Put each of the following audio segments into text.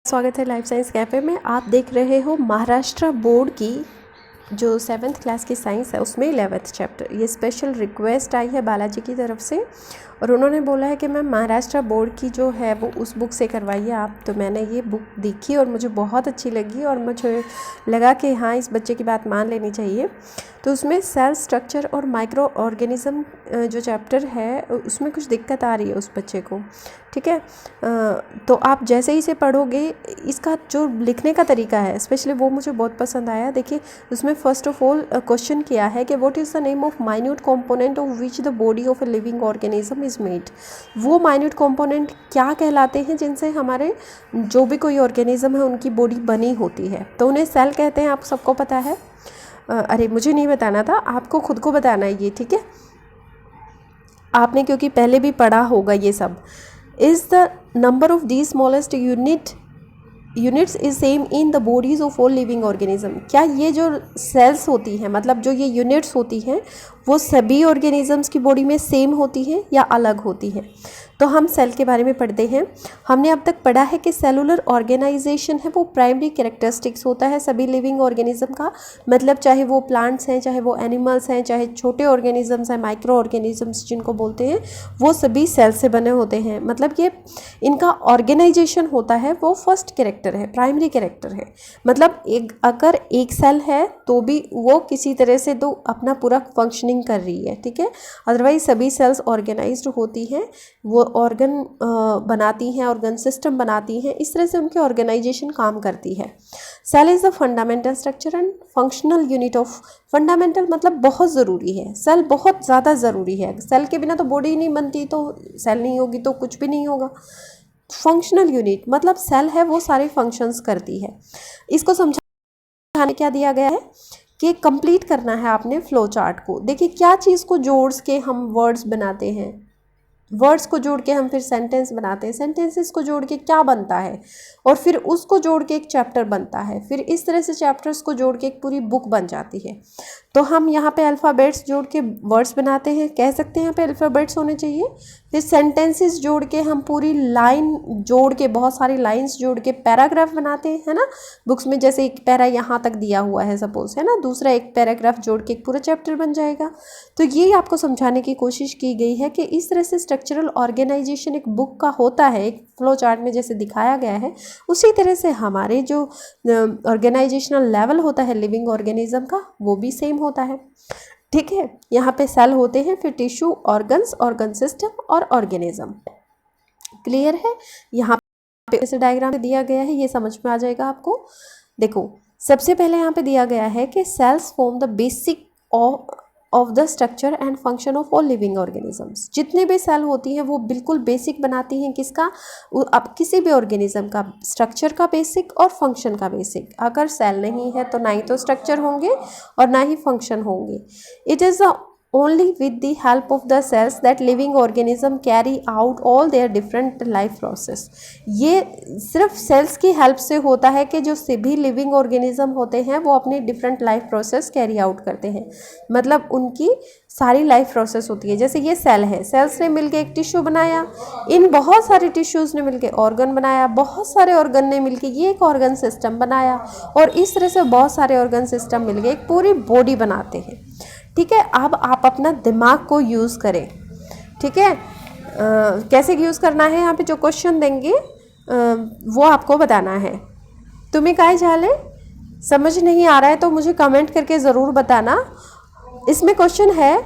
स्वागत है life science cafe में। आप देख रहे हो महाराष्ट्र बोर्ड की जो 7th क्लास की साइंस है उसमें 11th चैप्टर। ये स्पेशल रिक्वेस्ट आई है बालाजी की तरफ से और उन्होंने बोला है कि मैम महाराष्ट्र बोर्ड की जो है वो उस बुक से करवाइए आप। तो मैंने ये बुक देखी और मुझे बहुत अच्छी लगी और मुझे लगा कि हाँ इस बच्चे की बात मान लेनी चाहिए। तो उसमें सेल स्ट्रक्चर और माइक्रो ऑर्गेनिज्म जो चैप्टर है उसमें कुछ दिक्कत आ रही है उस बच्चे को, ठीक है। तो आप जैसे ही इसे पढ़ोगे इसका जो लिखने का तरीका है स्पेशली वो मुझे बहुत पसंद आया। देखिए उसमें फर्स्ट ऑफ ऑल क्वेश्चन किया है कि what is the name of minute component of which the body of a living organism is made. वो माइन्यूट कंपोनेंट क्या कहलाते हैं जिनसे हमारे जो भी कोई ऑर्गेनिज्म है उनकी बॉडी बनी होती है। तो उन्हें सेल कहते हैं, आप सबको पता है। अरे मुझे नहीं बताना था, आपको खुद को बताना है ये, ठीक है। आपने क्योंकि पहले भी पढ़ा होगा ये सब। Is the number of the smallest units is same in the bodies of all living organism. क्या ये जो सेल्स होती हैं मतलब जो ये यूनिट्स होती हैं वो सभी ऑर्गेनिजम्स की बॉडी में सेम होती हैं या अलग होती हैं। तो हम सेल के बारे में पढ़ते हैं। हमने अब तक पढ़ा है कि सेलुलर ऑर्गेनाइजेशन है वो प्राइमरी कैरेक्टरिस्टिक्स होता है सभी लिविंग ऑर्गेनिज्म का। मतलब चाहे वो प्लांट्स हैं, चाहे वो एनिमल्स हैं, चाहे छोटे ऑर्गेनिजम्स हैं, माइक्रो ऑर्गेनिजम्स जिनको बोलते हैं, वो सभी सेल से बने होते हैं। मतलब ये इनका ऑर्गेनाइजेशन होता है वो फर्स्ट कैरेक्टर है, प्राइमरी कैरेक्टर है। मतलब अगर एक सेल है तो भी वो किसी तरह से तो अपना पूरा फंक्शनिंग कर रही है, ठीक है। अदरवाइज सभी सेल्स ऑर्गेनाइज्ड होती हैं, वो ऑर्गन बनाती हैं, ऑर्गन सिस्टम बनाती हैं, इस तरह से उनकी ऑर्गेनाइजेशन काम करती है। Cell is the fundamental structure and functional unit of. Fundamental मतलब बहुत ज़रूरी है, सेल बहुत ज़्यादा ज़रूरी है। सेल के बिना तो बॉडी नहीं बनती, तो सेल नहीं होगी तो कुछ भी नहीं होगा। फंक्शनल यूनिट मतलब सेल है वो सारे फंक्शंस करती है। इसको समझाने क्या दिया गया है कि कंप्लीट करना है आपने फ्लो चार्ट को। देखिए क्या चीज़ को जोड़ के हम वर्ड्स बनाते हैं, वर्ड्स को जोड़ के हम फिर सेंटेंस बनाते हैं, सेंटेंसेस को जोड़ के क्या बनता है और फिर उसको जोड़ के एक चैप्टर बनता है। फिर इस तरह से चैप्टर्स को जोड़ के एक पूरी बुक बन जाती है। तो हम यहाँ पे अल्फ़ाबेट्स जोड़ के वर्ड्स बनाते हैं, कह सकते हैं यहाँ पे अल्फ़ाबेट्स होने चाहिए। फिर सेंटेंसेस जोड़ के हम पूरी लाइन जोड़ के, बहुत सारी लाइंस जोड़ के पैराग्राफ बनाते हैं, है ना। बुक्स में जैसे एक पैरा यहाँ तक दिया हुआ है सपोज, है ना, दूसरा एक पैराग्राफ जोड़ के एक पूरा चैप्टर बन जाएगा। तो ये आपको समझाने की कोशिश की गई है कि इस तरह से स्ट्रक्चरल ऑर्गेनाइजेशन एक बुक का होता है, एक फ्लो चार्ट में जैसे दिखाया गया है उसी तरह से हमारे जो ऑर्गेनाइजेशनल लेवल होता है लिविंग ऑर्गेनिज्म का वो भी सेम होता है, ठीक है। यहाँ पे सेल होते हैं, फिर टिश्यू, ऑर्गन्स, ऑर्गन सिस्टम और ऑर्गेनिज्म। क्लियर है। यहाँ पे जैसे डायग्राम दिया गया है ये समझ में आ जाएगा आपको। देखो सबसे पहले यहाँ पे दिया गया है कि cells form the basic of the structure and function of all living organisms. जितने भी सेल होती हैं वो बिल्कुल बेसिक बनाती हैं किसका, अब किसी भी ऑर्गेनिज्म का स्ट्रक्चर का बेसिक और फंक्शन का बेसिक। अगर सेल नहीं है तो ना ही तो स्ट्रक्चर होंगे और ना ही फंक्शन होंगे। It is the only with the help of the cells that living organism carry out all their different life process। ये सिर्फ सेल्स की हेल्प से होता है कि जो सभी लिविंग ऑर्गेनिज्म होते हैं वो अपने different life process carry out करते हैं। मतलब उनकी सारी लाइफ प्रोसेस होती है। जैसे ये सेल है, सेल्स ने मिलके एक टिश्यू बनाया, इन बहुत सारे टिश्यूज़ ने मिलके ऑर्गन बनाया, बहुत सारे ऑर्गन ने मिलके ये एक ऑर्गन सिस्टम बनाया और इस तरह से बहुत सारे ऑर्गन सिस्टम मिलके एक पूरी बॉडी बनाते हैं, ठीक है। अब आप अपना दिमाग को यूज़ करें, ठीक है। कैसे यूज़ करना है, यहाँ पे जो क्वेश्चन देंगे वो आपको बताना है। तुम्हें काहे झाले समझ नहीं आ रहा है तो मुझे कमेंट करके ज़रूर बताना। इसमें क्वेश्चन है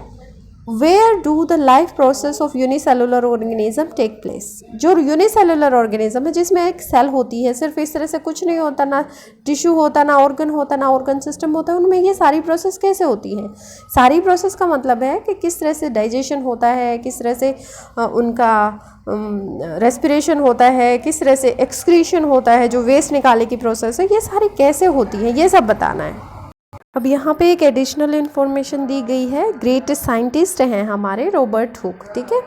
where do the life process of unicellular organism take place. जो यूनिसेलुलर ऑर्गेनिज्म है जिसमें एक सेल होती है, सिर्फ इस तरह से कुछ नहीं होता, ना टिश्यू होता, ना ऑर्गन होता, ना ऑर्गन सिस्टम होता है, उनमें ये सारी प्रोसेस कैसे होती है। सारी प्रोसेस का मतलब है कि किस तरह से डाइजेशन होता है, किस तरह से उनका रेस्पिरेशन होता है, किस तरह से एक्सक्रीशन होता है, जो वेस्ट निकालने की प्रोसेस है, ये सारी कैसे होती है ये सब बताना है। अब यहाँ पे एक एडिशनल इन्फॉर्मेशन दी गई है। ग्रेट साइंटिस्ट हैं हमारे रॉबर्ट हुक, ठीक है।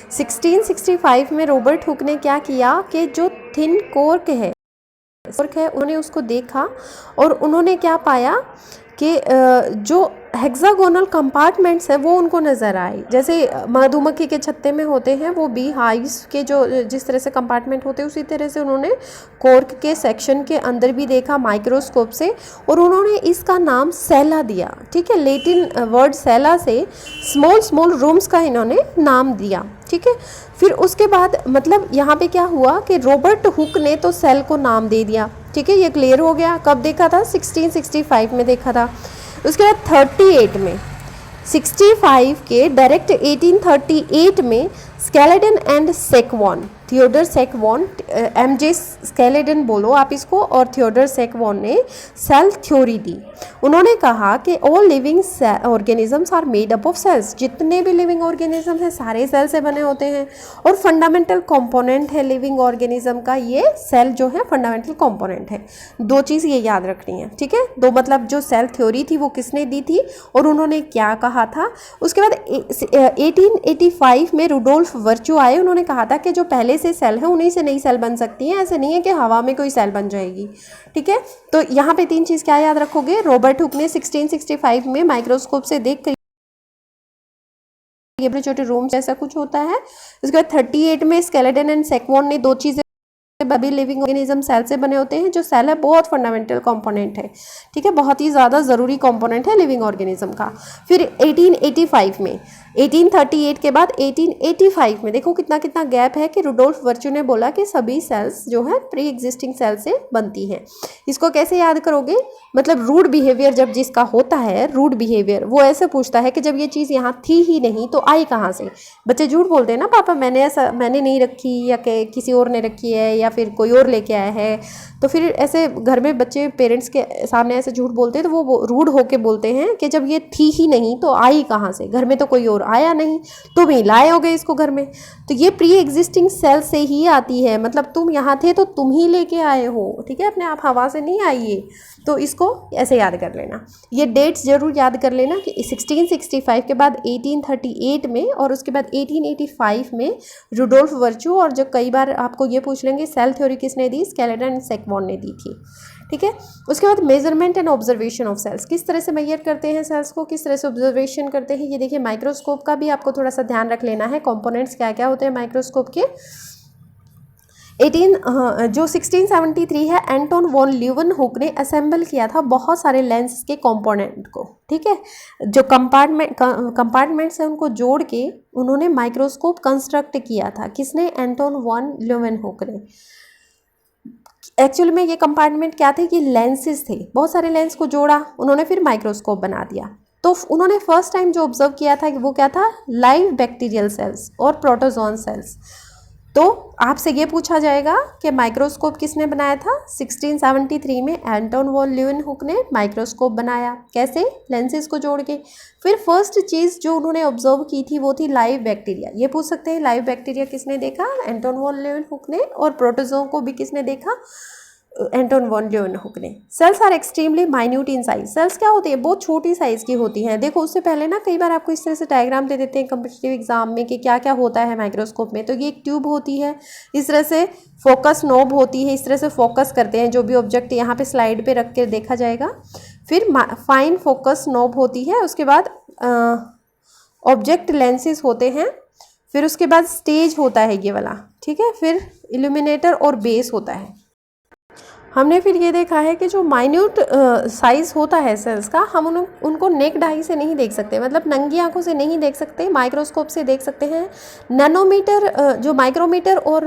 1665 में रॉबर्ट हुक ने क्या किया कि जो थिन कॉर्क है उन्होंने उसको देखा और उन्होंने क्या पाया कि जो हेक्सागोनल कंपार्टमेंट्स हैं वो उनको नज़र आए, जैसे मधुमक्खी के छत्ते में होते हैं वो बी हाइव्स के जो जिस तरह से कंपार्टमेंट होते हैं उसी तरह से उन्होंने कॉर्क के सेक्शन के अंदर भी देखा माइक्रोस्कोप से, और उन्होंने इसका नाम सेला दिया। ठीक है, लैटिन वर्ड सेला से स्मॉल स्मॉल रूम्स का इन्होंने नाम दिया। ठीक है, फिर उसके बाद मतलब यहाँ पे क्या हुआ कि रॉबर्ट हुक ने तो सेल को नाम दे दिया। ठीक है, ये क्लियर हो गया। कब देखा था? 1665 में देखा था। उसके बाद 38 में 65 के डायरेक्ट 1838 में Schleiden and सेक्वॉन, Theodore सेक्वॉन, MJ Schleiden बोलो आप इसको, और थियोडर सेक्वॉन ने सेल थ्योरी दी। उन्होंने कहा कि all living organisms are made up of cells, जितने भी लिविंग ऑर्गेनिज्म हैं सारे सेल से बने होते हैं, और फंडामेंटल कंपोनेंट है लिविंग ऑर्गेनिज्म का ये सेल जो है फंडामेंटल कंपोनेंट है। दो चीज़ ये याद रखनी है। ठीक है, दो मतलब जो सेल थ्योरी थी वो किसने दी थी और उन्होंने क्या कहा था। उसके बाद 1885 में रुडोल्फ वर्चू आए, उन्होंने कहा था कि जो पहले से सेल है उन्हीं से नई सेल बन सकती है, ऐसे नहीं है कि हवा में कोई सेल बन जाएगी। ठीक है, तो यहाँ पे तीन चीज़ क्या याद रखोगे? रॉबर्ट हुक ने 1665 में माइक्रोस्कोप से देख कर ये बड़े छोटे रूम जैसा कुछ होता है। उसके बाद 38 में स्केलेटन एंड सेक्वॉन ने दो चीज़ें, सभी लिविंग ऑर्गेनिज्म सेल से बने होते हैं, जो सेल है बहुत फंडामेंटल कंपोनेंट है। ठीक है, बहुत ही ज़्यादा ज़रूरी कंपोनेंट है लिविंग ऑर्गेनिज्म का। फिर 1885 में 1838 के बाद 1885 में देखो कितना कितना गैप है कि रुडोल्फ वर्चू ने बोला कि सभी सेल्स जो है प्री एग्जिस्टिंग सेल से बनती हैं। इसको कैसे याद करोगे? मतलब रूड बिहेवियर जब जिसका होता है, रूड बिहेवियर, वो ऐसे पूछता है कि जब ये चीज़ यहाँ थी ही नहीं तो आई कहाँ से। बच्चे झूठ बोलते हैं ना, पापा मैंने नहीं रखी, या किसी और ने रखी है, या फिर कोई और लेके आया है। तो फिर ऐसे घर में बच्चे पेरेंट्स के सामने ऐसे झूठ बोलते हैं तो वो रूड होके बोलते हैं कि जब ये थी ही नहीं तो आई कहाँ से, घर में तो कोई और आया नहीं, तुम ही लाए होगे इसको घर में। तो ये प्री एग्जिस्टिंग सेल से ही आती है, मतलब तुम यहाँ थे तो तुम ही लेके आए हो। ठीक है, अपने आप हवा से नहीं आई है। तो इसको ऐसे याद कर लेना, ये डेट्स जरूर याद कर लेना कि 1665 के बाद 1838 में और उसके बाद 1885 में रुडोल्फ वर्चू, और जो कई बार आपको ये पूछ लेंगे सेल थ्योरी किसने दी, स्केलेटन एंड सेक्वॉन ने दी थी। ठीक है, उसके बाद measurement and observation of cells, किस तरह से मेजर करते हैं सेल्स को, किस तरह से ऑब्जर्वेशन करते हैं। ये देखिए माइक्रोस्कोप का भी आपको थोड़ा सा ध्यान रख लेना है, कंपोनेंट्स क्या क्या होते हैं माइक्रोस्कोप के। 1673 है, एंटोन वॉन ल्यूवेनहुक ने असेंबल किया था बहुत सारे लेंस के कंपोनेंट को। ठीक है, जो कंपार्टमेंट्स हैं उनको जोड़ के उन्होंने माइक्रोस्कोप कंस्ट्रक्ट किया था। किसने? एंटोन वॉन ल्यूवेनहुक ने। एक्चुअली में ये कंपार्टमेंट क्या थे कि लेंसेज थे, बहुत सारे लेंस को जोड़ा उन्होंने, फिर माइक्रोस्कोप बना दिया। तो उन्होंने फर्स्ट टाइम जो ऑब्जर्व किया था वो क्या था? लाइव बैक्टीरियल सेल्स और प्रोटोजोन सेल्स। तो आपसे ये पूछा जाएगा कि माइक्रोस्कोप किसने बनाया था? 1673 में एंटोन वॉन ल्यूवेनहुक ने माइक्रोस्कोप बनाया। कैसे? लेंसेज को जोड़ के। फिर फर्स्ट चीज़ जो उन्होंने ऑब्जर्व की थी वो थी लाइव बैक्टीरिया। ये पूछ सकते हैं लाइव बैक्टीरिया किसने देखा? एंटोन वॉन ल्यूवेनहुक ने। और प्रोटोजोन को भी किसने देखा? एंटोन वॉन ल्यूवेनहुक ने। Cells are extremely minute in size, cells क्या होती है? बहुत छोटी साइज़ की होती हैं। देखो उससे पहले ना कई बार आपको इस तरह से डायग्राम दे देते हैं कॉम्पिटिटिव एग्जाम में कि क्या क्या होता है माइक्रोस्कोप में। तो ये एक ट्यूब होती है, इस तरह से फोकस नॉब होती है, इस तरह से फोकस करते हैं जो भी ऑब्जेक्ट यहाँ पे स्लाइड पे रख के देखा जाएगा। फिर फाइन फोकस नॉब होती है, उसके बाद ऑब्जेक्ट लेंसेज होते हैं, फिर उसके बाद स्टेज होता है ये वाला। ठीक है, फिर इल्यूमिनेटर और बेस होता है। हमने फिर ये देखा है कि जो माइन्यूट साइज़ होता है सेल्स का, हम उनको नेक्ड आई से नहीं देख सकते, मतलब नंगी आंखों से नहीं देख सकते, माइक्रोस्कोप से देख सकते हैं। नैनोमीटर, जो माइक्रोमीटर और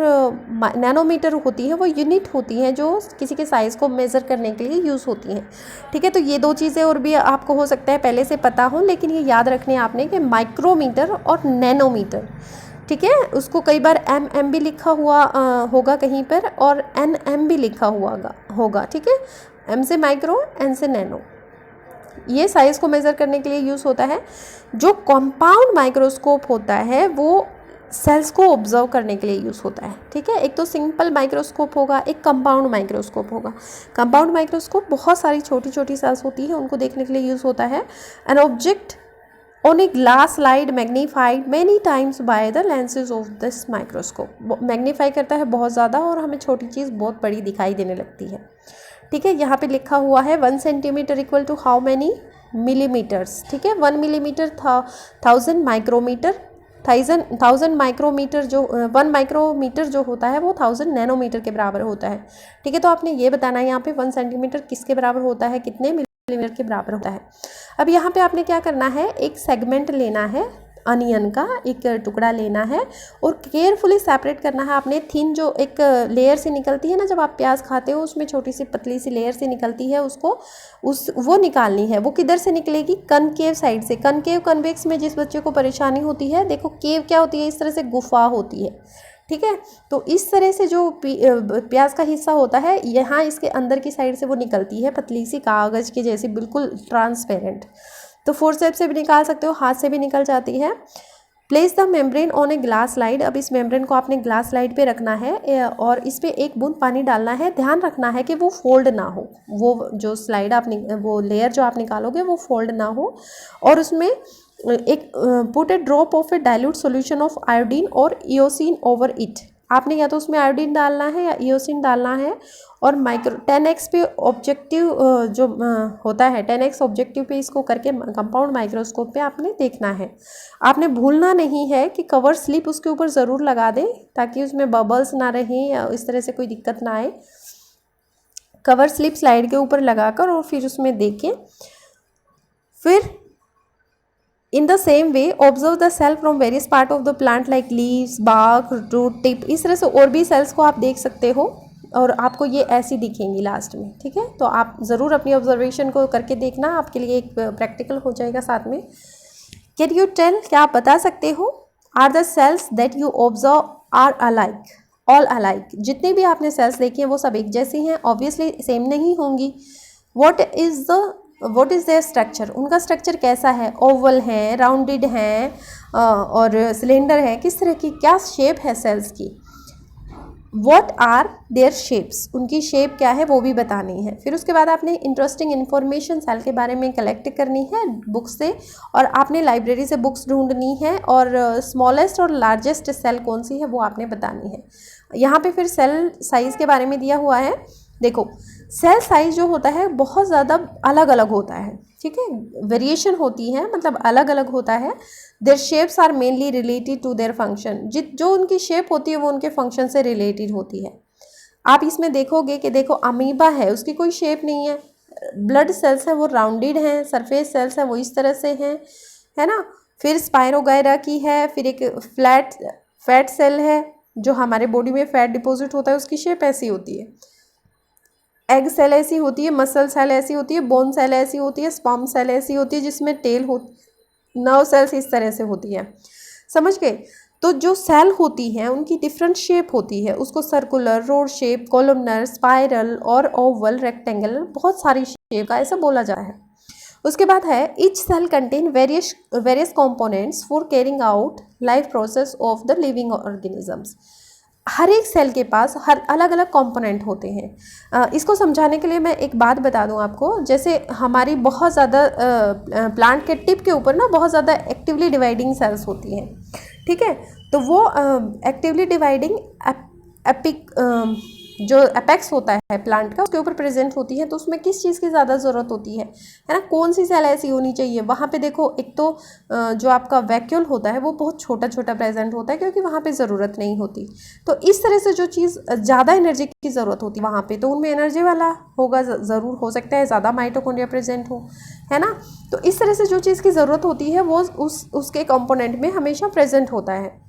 नैनोमीटर होती है वो यूनिट होती हैं जो किसी के साइज़ को मेज़र करने के लिए यूज़ होती हैं। ठीक है, तो ये दो चीज़ें और भी आपको हो सकता है पहले से पता हो, लेकिन ये याद रखने आपने कि माइक्रोमीटर और नैनोमीटर। ठीक है, उसको कई बार एम भी लिखा हुआ होगा कहीं पर और NM भी लिखा हुआ होगा। ठीक है, M से माइक्रो, N से नैनो, ये साइज़ को मेज़र करने के लिए यूज़ होता है। जो कंपाउंड माइक्रोस्कोप होता है वो सेल्स को ऑब्जर्व करने के लिए यूज़ होता है। ठीक है, एक तो सिंपल माइक्रोस्कोप होगा, एक कंपाउंड माइक्रोस्कोप होगा। कंपाउंड माइक्रोस्कोप बहुत सारी छोटी छोटी सेल्स होती है उनको देखने के लिए यूज़ होता है। An object on a glass slide magnified many times by the lenses of this microscope। Magnify करता है बहुत ज़्यादा और हमें छोटी चीज़ बहुत बड़ी दिखाई देने लगती है। ठीक है, यहाँ पे लिखा हुआ है 1 centimetre equal to how many millimetres. ठीक है, 1 मिलीमीटर था 1000 माइक्रोमीटर, 1000 माइक्रोमीटर जो 1 माइक्रोमीटर जो होता है वो 1000 नैनोमीटर के बराबर होता है। ठीक है, तो आपने ये बताना है यहाँ पे 1 सेंटीमीटर किसके बराबर होता है, कितने मिलीमीटर के बराबर होता है। अब यहाँ पे आपने क्या करना है, एक सेगमेंट लेना है, अनियन का एक टुकड़ा लेना है और केयरफुली सेपरेट करना है आपने। थिन जो एक लेयर से निकलती है ना, जब आप प्याज खाते हो उसमें छोटी सी पतली सी लेयर से निकलती है, उसको वो निकालनी है। वो किधर से निकलेगी, कनकेव साइड से। कनकेव कन्वेक्स में जिस बच्चे को परेशानी होती है, देखो केव क्या होती है, इस तरह से गुफा होती है। ठीक है, तो इस तरह से जो प्याज का हिस्सा होता है, यहाँ इसके अंदर की साइड से वो निकलती है, पतली सी कागज़ की जैसी, बिल्कुल ट्रांसपेरेंट। तो फोर्सेप्स से भी निकाल सकते हो, हाथ से भी निकल जाती है। Place the membrane on a glass slide. अब इस मेम्ब्रेन को आपने ग्लास स्लाइड पे रखना है और इस पर 1 बूंद पानी डालना है। ध्यान रखना है कि वो फोल्ड ना हो, वो जो स्लाइड आप वो लेयर जो आप निकालोगे वो फोल्ड ना हो। और उसमें एक put A drop of A dilute solution of iodine और इयोसिन ओवर इट। आपने या तो उसमें आयोडीन डालना है या इयोसिन डालना है। और 10x पे ऑब्जेक्टिव जो होता है 10x ऑब्जेक्टिव पे इसको करके कंपाउंड माइक्रोस्कोप पे आपने देखना है। आपने भूलना नहीं है कि कवर स्लिप उसके ऊपर ज़रूर लगा दें ताकि उसमें बबल्स ना रहें या इस तरह से कोई दिक्कत ना आए। कवर स्लिप स्लाइड के ऊपर लगाकर और फिर उसमें देखें। फिर in the same way observe the cell from various part of the plant like leaves, bark, root tip. इस तरह से और भी सेल्स को आप देख सकते हो और आपको ये ऐसी दिखेंगी लास्ट में। ठीक है, तो आप ज़रूर अपनी ऑब्जर्वेशन को करके देखना, आपके लिए एक प्रैक्टिकल हो जाएगा साथ में। कैन यू टेल, क्या आप बता सकते हो, are the cells that you observe are alike, all alike. जितने भी आपने सेल्स देखी हैं वो सब एक जैसी हैं, ऑब्वियसली सेम नहीं होंगी। व्हाट इज़ देयर स्ट्रक्चर, उनका स्ट्रक्चर कैसा है, ओवल है, राउंडेड हैं और सिलेंडर है, किस तरह की क्या शेप है सेल्स की। व्हाट आर देयर शेप्स, उनकी शेप क्या है वो भी बतानी है। फिर उसके बाद आपने इंटरेस्टिंग इन्फॉर्मेशन सेल के बारे में कलेक्ट करनी है बुक से, और आपने लाइब्रेरी से बुक्स ढूंढनी है और स्मॉलेस्ट और लार्जेस्ट सेल कौन सी है वो आपने बतानी है। यहाँ पे फिर सेल साइज़ के बारे में दिया हुआ है। देखो, सेल साइज जो होता है बहुत ज़्यादा अलग अलग होता है। ठीक है, वेरिएशन होती है, मतलब अलग अलग होता है। Their shapes are mainly related to their function. जो उनकी शेप होती है वो उनके फंक्शन से रिलेटेड होती है। आप इसमें देखोगे कि देखो अमीबा है, उसकी कोई शेप नहीं है। ब्लड सेल्स हैं वो राउंडेड हैं, सरफेस सेल्स हैं वो इस तरह से हैं, है ना। फिर स्पाइरोगायरा की है, फिर एक फैट सेल है जो हमारे बॉडी में फैट डिपॉजिट होता है, उसकी शेप ऐसी होती है। एग सेल ऐसी होती है, मसल सेल ऐसी होती है, बोन सेल ऐसी होती है, स्पर्म सेल ऐसी होती है जिसमें टेल हो, नर्व सेल्स इस तरह से होती है। समझ गए। तो जो सेल होती हैं उनकी डिफरेंट शेप होती है, उसको circular, rod shape, columnar, spiral और ओवल, रेक्टेंगल, बहुत सारी शेप का ऐसा बोला जाता है। उसके बाद है each cell contain various components for carrying out life process of the living organisms. हर एक सेल के पास हर अलग अलग कंपोनेंट होते हैं। इसको समझाने के लिए मैं एक बात बता दूं आपको। जैसे हमारी बहुत ज़्यादा प्लांट के टिप के ऊपर ना बहुत ज़्यादा एक्टिवली डिवाइडिंग सेल्स होती हैं। ठीक है, तो वो एक्टिवली डिवाइडिंग जो एपेक्स होता है प्लांट का उसके ऊपर प्रेजेंट होती है। तो उसमें किस चीज़ की ज़्यादा ज़रूरत होती है ना, कौन सी सेल ऐसी होनी चाहिए। वहाँ पे देखो, एक तो जो आपका वैक्यूल होता है वो बहुत छोटा छोटा प्रेजेंट होता है क्योंकि वहाँ पे ज़रूरत नहीं होती। तो इस तरह से जो चीज़ ज़्यादा एनर्जी की ज़रूरत होती है वहाँ पे, तो उनमें एनर्जी वाला होगा, ज़रूर हो सकता है ज़्यादा माइटोकॉन्ड्रिया प्रेजेंट हो, है ना। तो इस तरह से जो चीज़ की ज़रूरत होती है वो उसके कंपोनेंट में हमेशा प्रेजेंट होता है।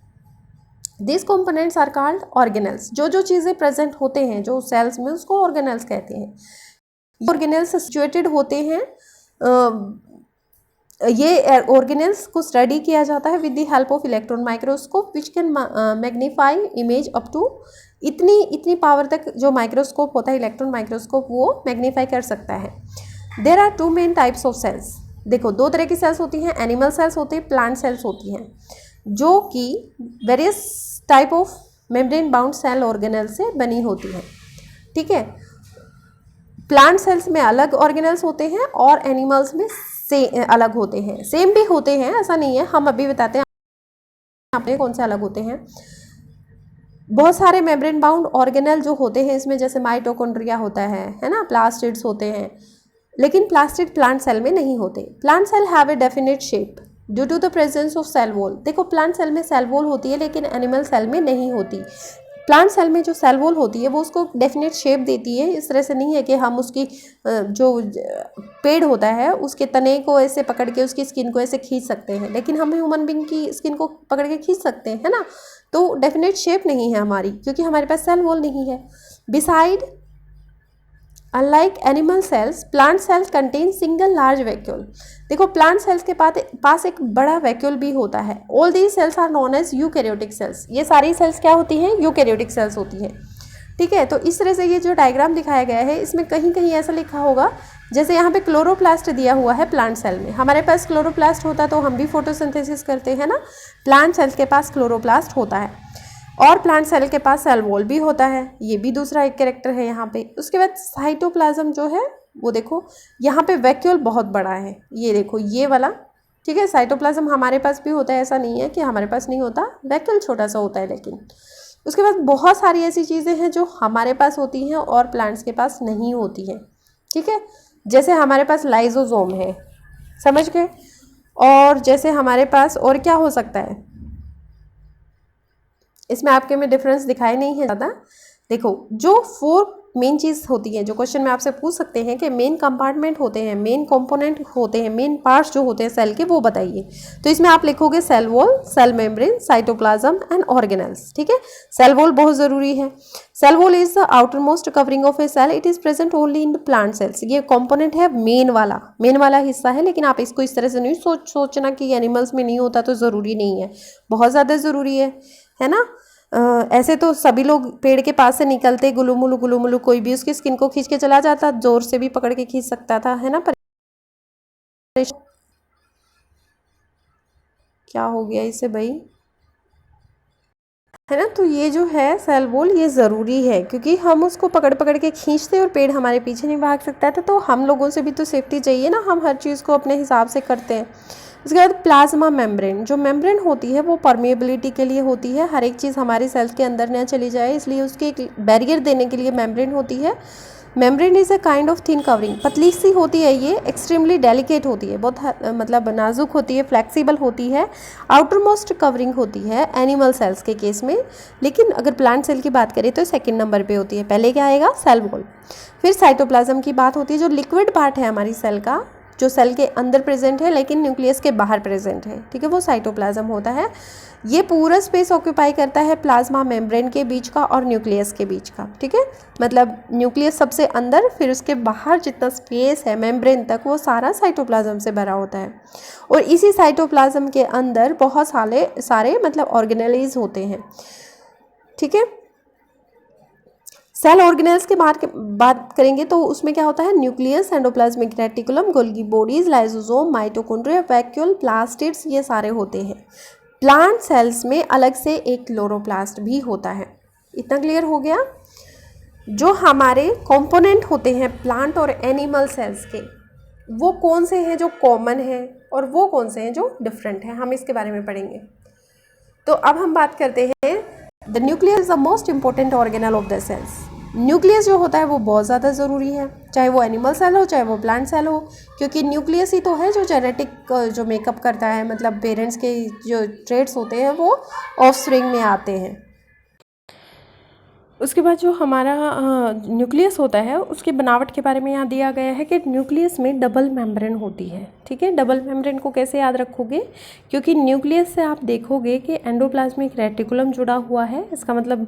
This components are called organelles. जो चीज़ें प्रेजेंट होते हैं जो सेल्स में, उसको ऑर्गेनेल्स कहते हैं। ऑर्गेनेल्स सिचुएटेड होते हैं। ये ऑर्गेनेल्स को स्टडी किया जाता है with the help of electron microscope which can magnify image up to इतनी पावर तक जो माइक्रोस्कोप होता है, इलेक्ट्रॉन माइक्रोस्कोप, वो मैग्नीफाई कर सकता है। There are 2 main types of cells. देखो, 2 तरह की सेल्स होती हैं, एनिमल सेल्स होती हैं, प्लांट सेल्स होती हैं, जो कि various type of membrane bound cell organelle से बनी होती है। ठीक है, प्लांट सेल्स में अलग ऑर्गेनेल्स होते हैं और एनिमल्स में से अलग होते हैं, सेम भी होते हैं, ऐसा नहीं है, हम अभी बताते हैं आपने कौन से अलग होते हैं। बहुत सारे मेम्ब्रेन बाउंड ऑर्गेनेल जो होते हैं इसमें, जैसे माइटोकॉन्ड्रिया होता है ना, प्लास्टिड्स होते हैं, लेकिन प्लास्टिड प्लांट सेल में नहीं होते। Plant cell have a definite shape due to the presence of cell wall. देखो प्लांट सेल में सेल वॉल होती है लेकिन एनिमल सेल में नहीं होती। प्लांट सेल में जो सेल वॉल होती है वो उसको डेफिनेट शेप देती है, इस तरह से नहीं है कि हम उसकी जो पेड़ होता है उसके तने को ऐसे पकड़ के उसकी स्किन को ऐसे खींच सकते हैं, लेकिन हम ह्यूमन बींग की स्किन को पकड़ के खींच सकते हैं, है ना। तो डेफिनेट शेप नहीं है हमारी, क्योंकि हमारे पास सेल वॉल नहीं है। Beside unlike animal cells, plant cells contain single large vacuole. देखो प्लांट सेल्स के पास एक बड़ा वैक्यूल भी होता है। All these cells are known as eukaryotic cells. ये सारी सेल्स क्या होती हैं? यूकैरियोटिक सेल्स होती हैं, ठीक है। तो इस तरह से ये जो डायग्राम दिखाया गया है इसमें कहीं कहीं ऐसा लिखा होगा, जैसे यहाँ पे क्लोरोप्लास्ट दिया हुआ है प्लांट सेल में। हमारे पास क्लोरोप्लास्ट होता तो हम भी फोटोसिंथेसिस करते हैं ना, प्लांट सेल्स के पास क्लोरोप्लास्ट होता है, और प्लांट सेल के पास सेल वॉल भी होता है, ये भी दूसरा एक कैरेक्टर है यहाँ पे। उसके बाद साइटोप्लाज्म जो है वो देखो यहाँ पे वैक्यूल बहुत बड़ा है, ये देखो ये वाला, ठीक है। साइटोप्लाज्म हमारे पास भी होता है, ऐसा नहीं है कि हमारे पास नहीं होता, वैक्यूल छोटा सा होता है लेकिन। उसके बाद बहुत सारी ऐसी चीज़ें हैं जो हमारे पास होती हैं और प्लांट्स के पास नहीं होती हैं, ठीक है। जैसे हमारे पास लाइजोसोम है, समझ गए। और जैसे हमारे पास और क्या हो सकता है, इसमें आपके में डिफरेंस दिखाई नहीं है ज़्यादा। देखो जो 4 मेन चीज़ होती है, जो क्वेश्चन में आपसे पूछ सकते हैं कि मेन कंपार्टमेंट होते हैं, मेन कंपोनेंट होते हैं, मेन पार्ट्स जो होते हैं सेल के, वो बताइए। तो इसमें आप लिखोगे cell wall, cell membrane, cytoplasm and organelles, ठीक है। सेल वॉल बहुत ज़रूरी है। Cell wall is the outermost covering of a cell, it is present only in the plant cells. ये कॉम्पोनेंट है मेन वाला हिस्सा है, लेकिन आप इसको इस तरह से नहीं सोचना कि एनिमल्स में नहीं होता, तो ज़रूरी नहीं है, बहुत ज़्यादा ज़रूरी है ना। ऐसे तो सभी लोग पेड़ के पास से निकलते गुलूमुलू कोई भी उसकी स्किन को खींच के चला जाता, जोर से भी पकड़ के खींच सकता था, है ना। क्या हो गया इसे भाई, है ना। तो ये जो है सेल वॉल ये ज़रूरी है, क्योंकि हम उसको पकड़ के खींचते और पेड़ हमारे पीछे नहीं भाग सकता था। तो हम लोगों से भी तो सेफ्टी चाहिए ना, हम हर चीज़ को अपने हिसाब से करते हैं। उसके बाद प्लाज्मा मेम्ब्रेन, जो मेम्ब्रेन होती है वो परमेबिलिटी के लिए होती है, हर एक चीज़ हमारी सेल्स के अंदर न चली जाए, इसलिए उसकी एक बैरियर देने के लिए मेम्ब्रेन होती है। Membrane is a kind of thin covering, पतली सी होती है ये, एक्सट्रीमली डेलिकेट होती है, बहुत मतलब नाजुक होती है, फ्लेक्सिबल होती है। आउटर मोस्ट कवरिंग होती है एनिमल सेल्स के केस में, लेकिन अगर प्लांट सेल की बात करें तो सेकंड नंबर पे होती है। पहले क्या आएगा? Cell wall. फिर साइटोप्लाज्म की बात होती है, जो लिक्विड पार्ट है हमारी सेल का, जो सेल के अंदर प्रेजेंट है लेकिन न्यूक्लियस के बाहर प्रेजेंट है, ठीक है, वो साइटोप्लाज्म होता है। ये पूरा स्पेस ऑक्यूपाई करता है प्लाज्मा मेम्ब्रेन के बीच का और न्यूक्लियस के बीच का, ठीक है। मतलब न्यूक्लियस सबसे अंदर, फिर उसके बाहर जितना स्पेस है मेम्ब्रेन तक, वो सारा साइटोप्लाज्म से भरा होता है। और इसी साइटोप्लाज्म के अंदर बहुत सारे मतलब ऑर्गेनेलीज होते हैं, ठीक है। सेल ऑर्गेनेल्स के बात करेंगे तो उसमें क्या होता है? Nucleus, endoplasmic reticulum, Golgi bodies, lysosome, mitochondria, vacuole, plastids, ये सारे होते हैं। प्लांट सेल्स में अलग से एक क्लोरोप्लास्ट भी होता है। इतना क्लियर हो गया? जो हमारे कंपोनेंट होते हैं प्लांट और एनिमल सेल्स के, वो कौन से हैं जो कॉमन हैं और वो कौन से हैं जो डिफरेंट हैं, हम इसके बारे में पढ़ेंगे। तो अब हम बात करते हैं, the nucleus is the most important organelle of the cells. Nucleus जो होता है वो बहुत ज़्यादा ज़रूरी है, चाहे वो एनिमल सेल हो चाहे वो प्लांट सेल हो, क्योंकि न्यूक्लियस ही तो है जो जेनेटिक जो मेकअप करता है, मतलब पेरेंट्स के जो ट्रेड्स होते हैं वो ऑफस्प्रिंग में आते हैं। उसके बाद जो हमारा न्यूक्लियस होता है उसकी बनावट के बारे में यहाँ दिया गया है कि न्यूक्लियस में डबल मेम्ब्रेन होती है, ठीक है। डबल मेम्ब्रेन को कैसे याद रखोगे? क्योंकि न्यूक्लियस से आप देखोगे कि एंडोप्लाज्मिक रेटिकुलम जुड़ा हुआ है, इसका मतलब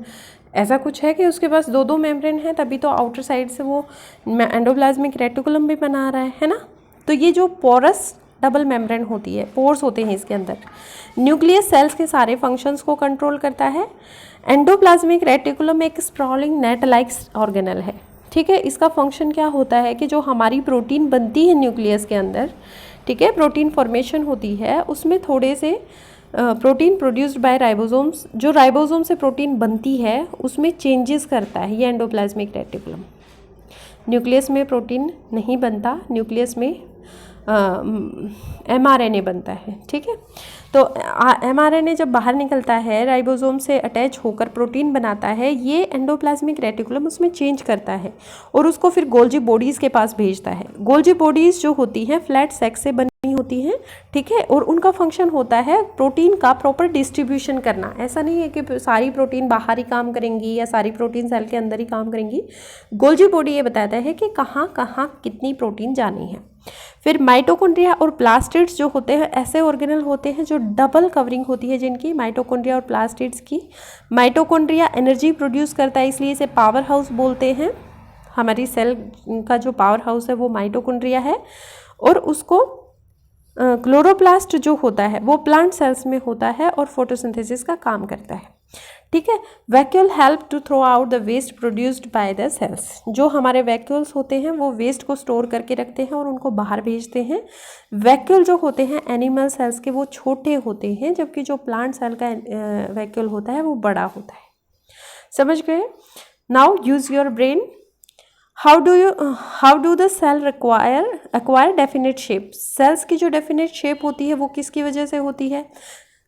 ऐसा कुछ है कि उसके पास 2 मेम्ब्रेन हैं, तभी तो आउटर साइड से वो एंडोप्लाज्मिक रेटिकुलम भी बना रहा है ना। तो ये जो पोरस डबल मेम्ब्रेन होती है, पोर्स होते हैं इसके अंदर। न्यूक्लियस सेल्स के सारे फंक्शंस को कंट्रोल करता है। एंडोप्लाज्मिक रेटिकुलम एक स्प्रॉलिंग नेट लाइक ऑर्गेनल है, ठीक है। इसका फंक्शन क्या होता है कि जो हमारी प्रोटीन बनती है न्यूक्लियस के अंदर, ठीक है, प्रोटीन फॉर्मेशन होती है, उसमें थोड़े से प्रोटीन प्रोड्यूस्ड बाय राइबोसोम्स, जो राइबोसोम से प्रोटीन बनती है उसमें चेंजेस करता है ये एंडोप्लाज्मिक रेटिकुलम। न्यूक्लियस में प्रोटीन नहीं बनता, न्यूक्लियस में mRNA बनता है, ठीक है। तो mRNA जब बाहर निकलता है राइबोसोम से अटैच होकर प्रोटीन बनाता है, ये एंडोप्लाज्मिक रेटिकुलम उसमें चेंज करता है और उसको फिर गोल्जी बॉडीज़ के पास भेजता है। गोल्जी बॉडीज़ जो होती हैं फ्लैट सेक से बनी होती हैं, ठीक है, और उनका फंक्शन होता है प्रोटीन का प्रॉपर डिस्ट्रीब्यूशन करना। ऐसा नहीं है कि सारी प्रोटीन बाहर ही काम करेंगी या सारी प्रोटीन सेल के अंदर ही काम करेंगी। गोल्जी बॉडी ये बताता है कि कहाँ कहाँ कितनी प्रोटीन जानी है। फिर माइटोकॉन्ड्रिया और प्लास्टिड्स जो होते हैं ऐसे ऑर्गेनल होते हैं जो डबल कवरिंग होती है जिनकी, माइटोकॉन्ड्रिया और प्लास्टिड्स की। माइटोकॉन्ड्रिया एनर्जी प्रोड्यूस करता है, इसलिए इसे पावर हाउस बोलते हैं। हमारी सेल का जो पावर हाउस है वो माइटोकॉन्ड्रिया है। और उसको क्लोरोप्लास्ट जो होता है वो प्लांट सेल्स में होता है और फोटोसिंथेसिस का काम करता है, ठीक है। Vacuole help to throw out the waste produced by the cells. जो हमारे वैक्यूल्स होते हैं वो वेस्ट को स्टोर करके रखते हैं और उनको बाहर भेजते हैं। वैक्यूल जो होते हैं एनिमल सेल्स के वो छोटे होते हैं, जबकि जो प्लांट सेल का वैक्यूल होता है वो बड़ा होता है। समझ गए? Now use your brain. How do the cell acquire definite shape. Cells की जो डेफिनेट शेप होती है वो किसकी वजह से होती है?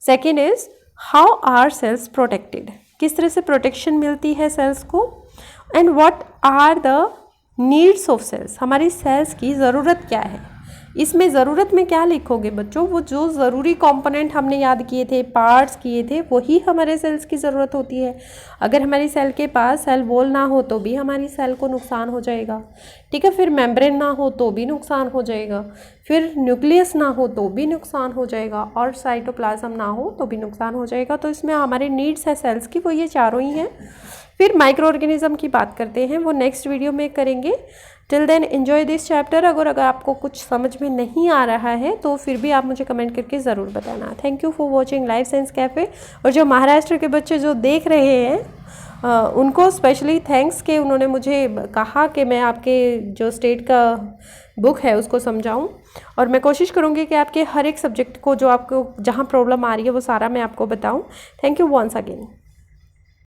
Second is how are cells protected. किस तरह से प्रोटेक्शन मिलती है सेल्स को। And what are the needs of cells. हमारी सेल्स की ज़रूरत क्या है। इसमें ज़रूरत में क्या लिखोगे बच्चों? वो जो ज़रूरी कंपोनेंट हमने याद किए थे, पार्ट्स किए थे, वही हमारे सेल्स की ज़रूरत होती है। अगर हमारी सेल के पास सेल वॉल ना हो तो भी हमारी सेल को नुकसान हो जाएगा, ठीक है। फिर मेम्ब्रेन ना हो तो भी नुकसान हो जाएगा, फिर न्यूक्लियस ना हो तो भी नुकसान हो जाएगा, और साइटोप्लाज्म ना हो तो भी नुकसान हो जाएगा। तो इसमें हमारे नीड्स है सेल्स की, वो ये चारों ही हैं। फिर माइक्रो ऑर्गेनिज्म की बात करते हैं, वो नेक्स्ट वीडियो में करेंगे। Till then enjoy this chapter. अगर आपको कुछ समझ में नहीं आ रहा है तो फिर भी आप मुझे कमेंट करके ज़रूर बताना। Thank you for watching life science cafe. और जो महाराष्ट्र के बच्चे जो देख रहे हैं उनको स्पेशली थैंक्स कि उन्होंने मुझे कहा कि मैं आपके जो स्टेट का बुक है उसको समझाऊं, और मैं कोशिश करूंगी कि आपके हर एक सब्जेक्ट को जो आपको जहां प्रॉब्लम आ रही है वो सारा मैं आपको बताऊं। Thank you once again.